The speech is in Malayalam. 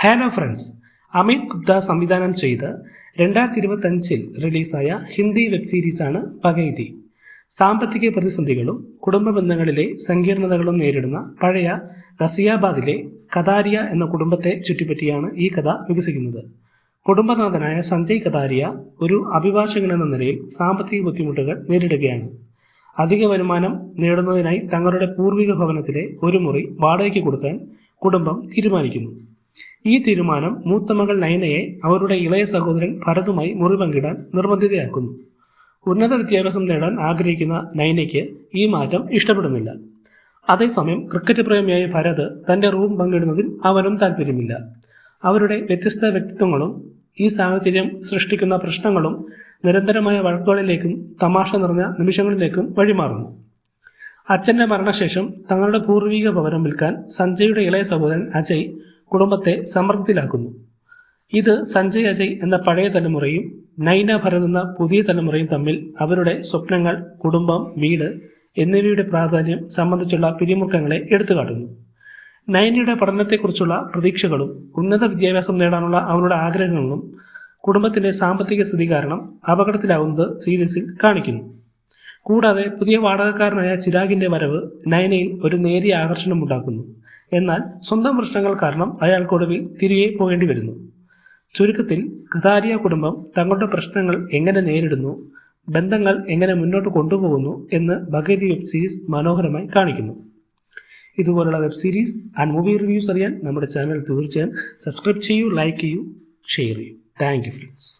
ഹലോ ഫ്രണ്ട്സ്, അമിത് ഗുപ്ത സംവിധാനം ചെയ്ത് 2025 റിലീസായ ഹിന്ദി വെബ് സീരീസാണ് പകൈതി. സാമ്പത്തിക പ്രതിസന്ധികളും കുടുംബ ബന്ധങ്ങളിലെ സങ്കീർണതകളും നേരിടുന്ന പഴയ ഗസിയാബാദിലെ കതാരിയ എന്ന കുടുംബത്തെ ചുറ്റിപ്പറ്റിയാണ് ഈ കഥ വികസിക്കുന്നത്. കുടുംബനാഥനായ സഞ്ജയ് കതാരിയ ഒരു അഭിഭാഷകൻ എന്ന നിലയിൽ സാമ്പത്തിക ബുദ്ധിമുട്ടുകൾ നേരിടുകയാണ്. അധിക വരുമാനം നേടുന്നതിനായി തങ്ങളുടെ പൂർവിക ഭവനത്തിലെ ഒരു മുറി വാടകയ്ക്ക് കൊടുക്കാൻ കുടുംബം തീരുമാനിക്കുന്നു. ഈ തീരുമാനം മൂത്ത മകൾ നൈനയെ അവരുടെ ഇളയ സഹോദരൻ ഭരതുമായി മുറി പങ്കിടാൻ നിർബന്ധിതയാക്കുന്നു. ഉന്നത വിദ്യാഭ്യാസം നേടാൻ ആഗ്രഹിക്കുന്ന നൈനയ്ക്ക് ഈ മാറ്റം ഇഷ്ടപ്പെടുന്നില്ല. അതേസമയം ക്രിക്കറ്റ് പ്രേമിയായ ഭരത് തൻ്റെ റൂം പങ്കിടുന്നതിൽ അവനും താല്പര്യമില്ല. അവരുടെ വ്യത്യസ്ത വ്യക്തിത്വങ്ങളും ഈ സാഹചര്യം സൃഷ്ടിക്കുന്ന പ്രശ്നങ്ങളും നിരന്തരമായ വഴക്കുകളിലേക്കും തമാശ നിറഞ്ഞ നിമിഷങ്ങളിലേക്കും വഴിമാറുന്നു. അച്ഛൻ്റെ മരണശേഷം തങ്ങളുടെ പൂർവിക ഭവനം വിൽക്കാൻ സഞ്ജയുടെ ഇളയ സഹോദരൻ അജയ് കുടുംബത്തെ സമ്മർദ്ദത്തിലാക്കുന്നു. ഇത് സഞ്ജയ് അജയ് എന്ന പഴയ തലമുറയും നൈന ഭരത് എന്ന പുതിയ തലമുറയും തമ്മിൽ അവരുടെ സ്വപ്നങ്ങൾ, കുടുംബം, വീട് എന്നിവയുടെ പ്രാധാന്യം സംബന്ധിച്ചുള്ള പിരിമുറുക്കങ്ങളെ എടുത്തുകാട്ടുന്നു. നൈനയുടെ പഠനത്തെക്കുറിച്ചുള്ള പ്രതീക്ഷകളും ഉന്നത വിദ്യാഭ്യാസം നേടാനുള്ള അവരുടെ ആഗ്രഹങ്ങളും കുടുംബത്തിൻ്റെ സാമ്പത്തിക സ്ഥിതി കാരണം അപകടത്തിലാവുന്നത് സീരീസിൽ കാണിക്കുന്നു. കൂടാതെ പുതിയ വാടകക്കാരനായ ചിരാഗിൻ്റെ വരവ് നൈനയിൽ ഒരു നേരിയ ആകർഷണമുണ്ടാക്കുന്നു. എന്നാൽ സ്വന്തം പ്രശ്നങ്ങൾ കാരണം അയാൾക്കൊടുവിൽ തിരികെ പോകേണ്ടി വരുന്നു. ചുരുക്കത്തിൽ കതാരിയ കുടുംബം തങ്ങളുടെ പ്രശ്നങ്ങൾ എങ്ങനെ നേരിടുന്നു, ബന്ധങ്ങൾ എങ്ങനെ മുന്നോട്ട് കൊണ്ടുപോകുന്നു എന്ന് പകൈതി വെബ് സീരീസ് മനോഹരമായി കാണിക്കുന്നു. ഇതുപോലുള്ള web series and movie reviews അറിയാൻ നമ്മുടെ ചാനൽ തീർച്ചയായും സബ്സ്ക്രൈബ് ചെയ്യൂ, ലൈക്ക് ചെയ്യൂ, ഷെയർ ചെയ്യൂ. Thank you friends.